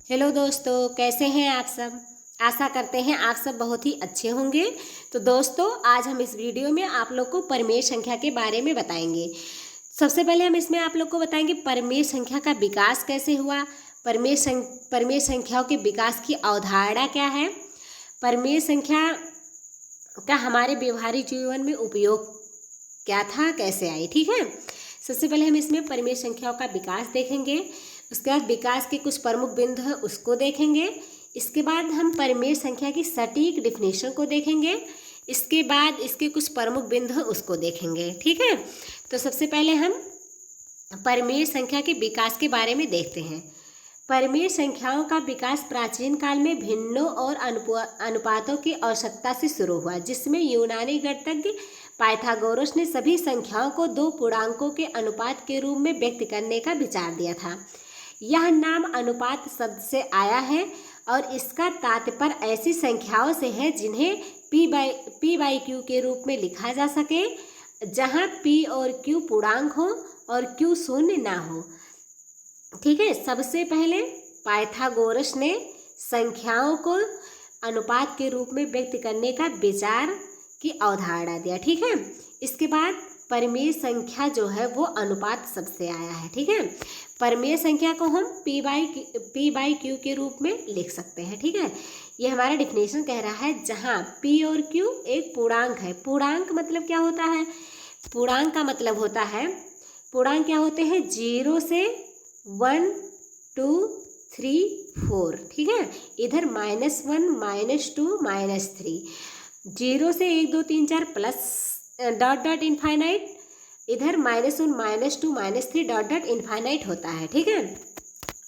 Hello दोस्तों, कैसे हैं आप सब। आशा करते हैं आप सब बहुत ही अच्छे होंगे। तो दोस्तों, आज हम इस वीडियो में आप लोग को परिमेय संख्या के बारे में बताएंगे। सबसे पहले हम इसमें आप लोग को बताएंगे परिमेय संख्या का विकास कैसे हुआ, परिमेय संख्याओं के विकास की अवधारणा क्या है, परिमेय संख्या का हमारे व्यवहारिक जीवन में उपयोग क्या था, कैसे आई। ठीक है, सबसे पहले हम इसमें परिमेय संख्याओं का विकास देखेंगे। उसके बाद विकास के कुछ प्रमुख बिंदु हैं उसको देखेंगे। इसके बाद हम परिमेय संख्या की सटीक डिफिनेशन को देखेंगे। इसके बाद इसके कुछ प्रमुख बिंदु हैं उसको देखेंगे। ठीक है, तो सबसे पहले हम परिमेय संख्या के विकास के बारे में देखते हैं। परिमेय संख्याओं का विकास प्राचीन काल में भिन्नों और अनुपातों की आवश्यकता से शुरू हुआ, जिसमें यूनानी गणितज्ञ पाइथागोरस ने सभी संख्याओं को दो पूर्णांकों के अनुपात के रूप में व्यक्त करने का विचार दिया था। यह नाम अनुपात शब्द से आया है और इसका तात्पर्य ऐसी संख्याओं से है जिन्हें पी बाई क्यू के रूप में लिखा जा सके, जहां पी और क्यू पूर्णांक हो और क्यू शून्य ना हो। ठीक है, सबसे पहले पाइथागोरस ने संख्याओं को अनुपात के रूप में व्यक्त करने का विचार की अवधारणा दिया। ठीक है, इसके बाद परिमेय संख्या जो है वो अनुपात शब्द से आया है। ठीक है, परिमेय संख्या को हम पी बाई क्यू के रूप में लिख सकते हैं। ठीक है, ये हमारा डिफिनेशन कह रहा है जहाँ पी और क्यू एक पूर्णांक है। पूर्णांक मतलब क्या होता है? पूर्णांक का मतलब होता है, पूर्णांक क्या होते हैं? 0 से 1 2 3 4। ठीक है, इधर -1 -2 -3, 0 से 1 2 3 4 प्लस डॉट डॉट इनफाइनाइट, इधर -1 -2 -3 डॉट डॉट इनफाइनाइट होता है। ठीक है,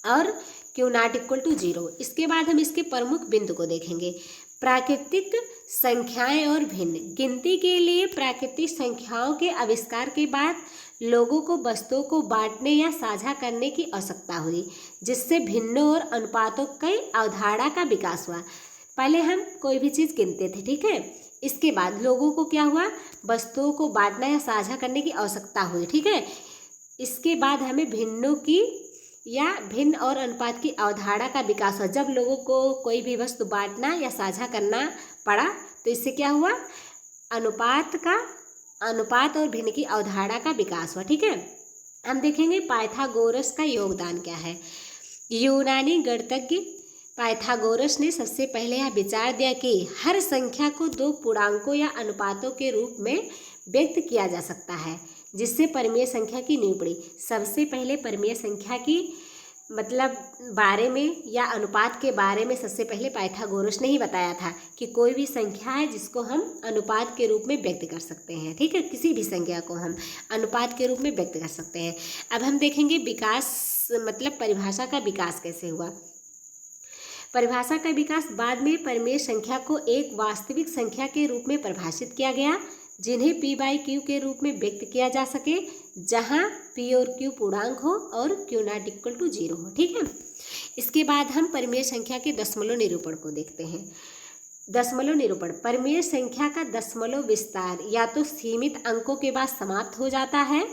और क्यू नॉट इक्वल टू 0। इसके बाद हम इसके प्रमुख बिंदु को देखेंगे। प्राकृतिक संख्याएं और भिन्न। गिनती के लिए प्राकृतिक संख्याओं के आविष्कार के बाद लोगों को वस्तुओं को बांटने या साझा करने की आवश्यकता हुई, जिससे भिन्नों और अनुपातों की अवधारणा का विकास हुआ। पहले हम कोई भी चीज़ गिनते थे। ठीक है, इसके बाद लोगों को क्या हुआ? वस्तुओं को बांटना या साझा करने की आवश्यकता हुई। ठीक है, इसके बाद हमें भिन्नों की या भिन्न और अनुपात की अवधारणा का विकास हुआ। जब लोगों को कोई भी वस्तु बांटना या साझा करना पड़ा तो इससे क्या हुआ? अनुपात और भिन्न की अवधारणा का विकास हुआ। ठीक है, हम देखेंगे पाइथागोरस का योगदान क्या है। यूनानी गणितज्ञ पाइथागोरस ने सबसे पहले यह विचार दिया कि हर संख्या को दो पूर्णांकों या अनुपातों के रूप में व्यक्त किया जा सकता है, जिससे परिमेय संख्या की नींव पड़ी। सबसे पहले परिमेय संख्या की मतलब बारे में या अनुपात के बारे में सबसे पहले पाइथागोरस ने ही बताया था कि कोई भी संख्या है जिसको हम अनुपात के रूप में व्यक्त कर सकते हैं। ठीक है, किसी भी संख्या को हम अनुपात के रूप में व्यक्त कर सकते हैं। अब हम देखेंगे विकास मतलब परिभाषा का विकास कैसे हुआ। परिभाषा का विकास बाद में परिमेय संख्या को एक वास्तविक संख्या के रूप में परिभाषित किया गया, जिन्हें पी बाई क्यू के रूप में व्यक्त किया जा सके, जहां पी और क्यू पूर्णांक हो और क्यू नॉट इक्वल टू 0 हो। ठीक है, इसके बाद हम परिमेय संख्या के दशमलव निरूपण को देखते हैं। दशमलव निरूपण। परिमेय संख्या का दशमलव विस्तार या तो सीमित अंकों के बाद समाप्त हो जाता है,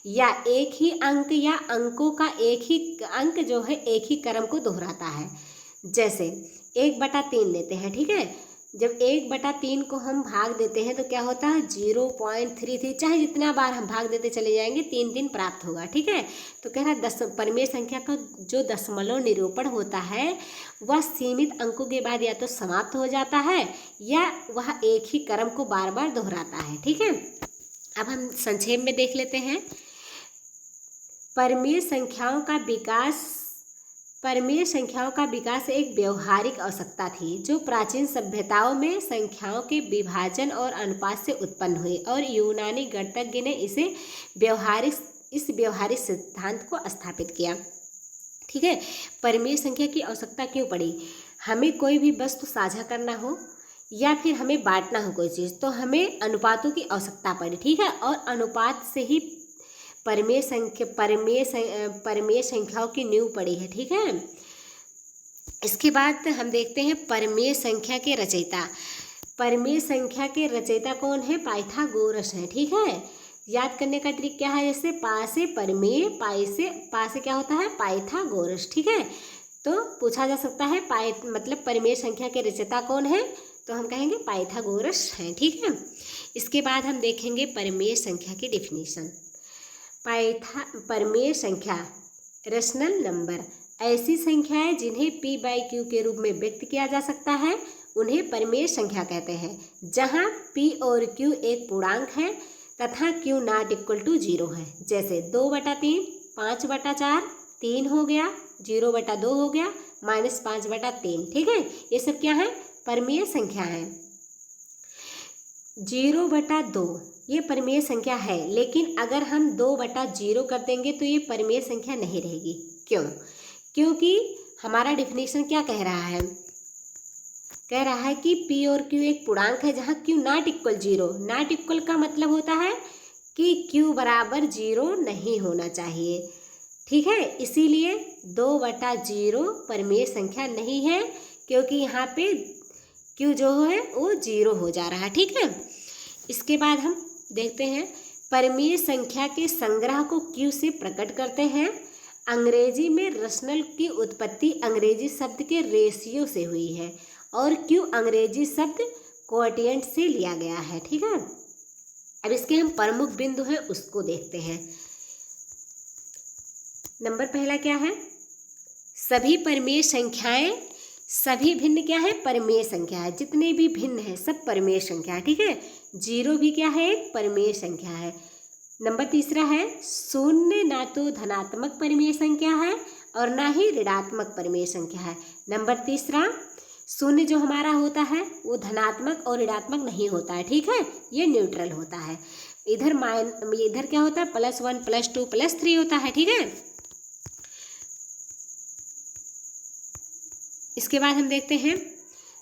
या एक ही अंक या अंकों का एक ही अंक जो है एक ही क्रम को दोहराता है। जैसे 1/3 लेते हैं। ठीक है, जब 1/3 को हम भाग देते हैं तो क्या होता है? 0.33। चाहे जितना बार हम भाग देते चले जाएंगे 3 दिन प्राप्त होगा। ठीक है, तो कह रहा है परिमेय संख्या का जो दशमलव निरूपण होता है वह सीमित अंकों के बाद या तो समाप्त हो जाता है या वह एक ही क्रम को बार बार दोहराता है। ठीक है, अब हम संक्षेप में देख लेते हैं। परिमेय संख्याओं का विकास एक व्यवहारिक आवश्यकता थी जो प्राचीन सभ्यताओं में संख्याओं के विभाजन और अनुपात से उत्पन्न हुई, और यूनानी गणितज्ञ ने इस व्यवहारिक सिद्धांत को स्थापित किया। ठीक है, परिमेय संख्या की आवश्यकता क्यों पड़ी? हमें कोई भी वस्तु साझा करना हो या फिर हमें बांटना हो कोई चीज़, तो हमें अनुपातों की आवश्यकता पड़ी। ठीक है, और अनुपात से ही परिमेय संख्याओं की नींव पड़ी है। ठीक है, इसके बाद हम देखते हैं परिमेय संख्या के रचयिता। परिमेय संख्या के रचयिता कौन है? पाइथागोरस है। ठीक है, याद करने का ट्रिक क्या है? जैसे पा से परिमेय, पा से क्या होता है? पाइथागोरस। ठीक है, तो पूछा जा सकता है मतलब परिमेय संख्या के रचयिता कौन है, तो हम कहेंगे पाइथागोरस हैं। ठीक है, इसके बाद हम देखेंगे परिमेय संख्या की डेफिनेशन। परिमेय संख्या रेशनल नंबर, ऐसी संख्याएं जिन्हें p बाई क्यू के रूप में व्यक्त किया जा सकता है उन्हें परिमेय संख्या कहते हैं, जहां p और q एक पूर्णांक है तथा q नॉट इक्वल टू 0 है। जैसे 2/3, 5/4, 3 हो गया, 0/2 हो गया, -5/3। ठीक है, ये सब क्या है, परिमेय संख्या है। 0/2 ये परिमेय संख्या है, लेकिन अगर हम 2/0 कर देंगे तो ये परिमेय संख्या नहीं रहेगी। क्यों? क्योंकि हमारा डिफिनेशन क्या कह रहा है, कह रहा है कि p और q एक पूर्णांक है जहाँ q not equal 0। Not equal का मतलब होता है कि q बराबर 0 नहीं होना चाहिए। ठीक है, इसीलिए 2/0 परिमेय संख्या नहीं है, क्योंकि यहाँ पे q जो है वो 0 हो जा रहा है। ठीक है, इसके बाद हम देखते हैं परिमेय संख्या के संग्रह को q से प्रकट करते हैं। अंग्रेजी में रेशनल की उत्पत्ति अंग्रेजी शब्द के रेशियो से हुई है और q अंग्रेजी शब्द कोएटिएंट से लिया गया है। ठीक है, अब इसके हम प्रमुख बिंदु हैं उसको देखते हैं। नंबर पहला क्या है, सभी परिमेय संख्याएं, सभी भिन्न क्या है, परिमेय संख्या है। जितने भी भिन्न है सब परिमेय संख्या है। ठीक है, 0 भी क्या है, एक परिमेय संख्या है। नंबर तीसरा है, शून्य ना तो धनात्मक परिमेय संख्या है और ना ही ऋणात्मक परिमेय संख्या है। नंबर तीसरा, शून्य जो हमारा होता है वो धनात्मक और ऋणात्मक नहीं होता है। ठीक है, ये न्यूट्रल होता है। इधर क्या होता है, +1 +2 +3 होता है। ठीक है, इसके बाद हम देखते हैं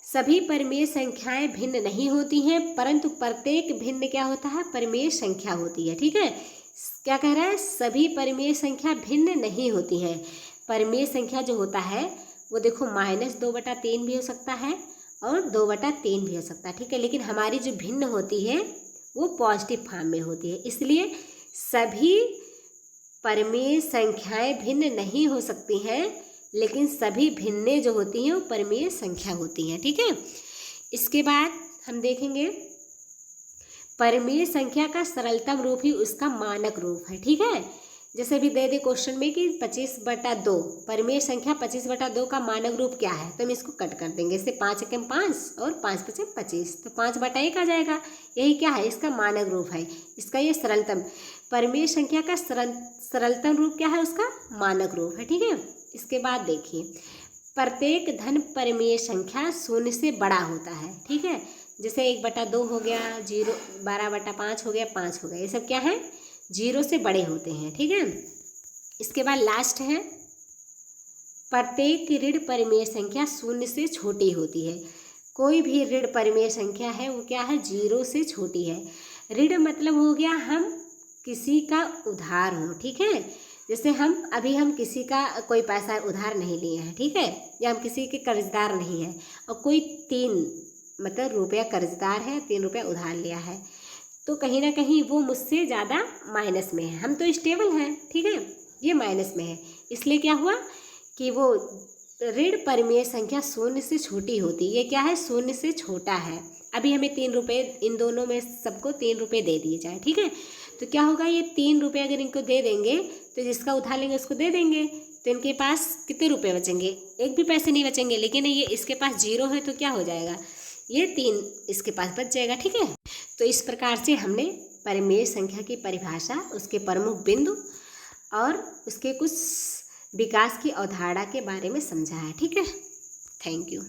सभी परिमेय संख्याएं भिन्न नहीं होती हैं, परंतु प्रत्येक भिन्न क्या होता है, परिमेय संख्या होती है। ठीक है, क्या कह रहा है, सभी परिमेय संख्या भिन्न नहीं होती हैं। परिमेय संख्या जो होता है वो देखो -2/3 भी हो सकता है और 2/3 भी हो सकता है। ठीक है, लेकिन हमारी जो भिन्न होती है वो पॉजिटिव फॉर्म में होती है, इसलिए सभी परिमेय संख्याएं भिन्न नहीं हो सकती हैं, लेकिन सभी भिन्नें जो होती हैं वो परिमेय संख्या होती हैं। ठीक है, इसके बाद हम देखेंगे परिमेय संख्या का सरलतम रूप ही उसका मानक रूप है। ठीक है, जैसे भी दे क्वेश्चन में कि 25/2 परिमेय संख्या 25/2 का मानक रूप क्या है, तो हम इसको कट कर देंगे। इससे 5 एकम 5 और 5 पचे 25, तो 5/1 आ जाएगा। यही क्या है, इसका मानक रूप है, इसका ये सरलतम परिमेय संख्या का सरलतम रूप क्या है, उसका मानक रूप है। ठीक है, इसके बाद देखिए प्रत्येक धन परिमेय संख्या 0 से बड़ा होता है। ठीक है, जैसे 1/2 हो गया, 12/5 हो गया, 5 हो गया, ये सब क्या है, 0 से बड़े होते हैं। ठीक है, इसके बाद लास्ट है प्रत्येक ऋण परिमेय संख्या 0 से छोटी होती है। कोई भी ऋण परिमेय संख्या है वो क्या है, 0 से छोटी है। ऋण मतलब हो गया हम किसी का उधार हो। ठीक है, जैसे हम किसी का कोई पैसा उधार नहीं लिए हैं। ठीक है, या हम किसी के कर्जदार नहीं हैं और कोई 3 मतलब रुपया कर्जदार है, 3 रुपया उधार लिया है, तो कहीं ना कहीं वो मुझसे ज़्यादा माइनस में है। हम तो स्टेबल हैं, ठीक है, ये माइनस में है, इसलिए क्या हुआ कि वो ऋण परिमेय संख्या 0 से छोटी होती है। ये क्या है, 0 से छोटा है। अभी हमें 3 रुपये, इन दोनों में सबको 3 रुपये दे दिए जाए। ठीक है, तो क्या होगा, ये 3 रुपये अगर इनको दे देंगे तो जिसका उधार लेंगे उसको दे देंगे, तो इनके पास कितने रुपये बचेंगे, एक भी पैसे नहीं बचेंगे। लेकिन ये इसके पास 0 है तो क्या हो जाएगा, ये 3 इसके पास बच जाएगा। ठीक है, तो इस प्रकार से हमने परिमेय संख्या की परिभाषा, उसके प्रमुख बिंदु और उसके कुछ विकास की अवधारणा के बारे में समझा है। ठीक है, थैंक यू।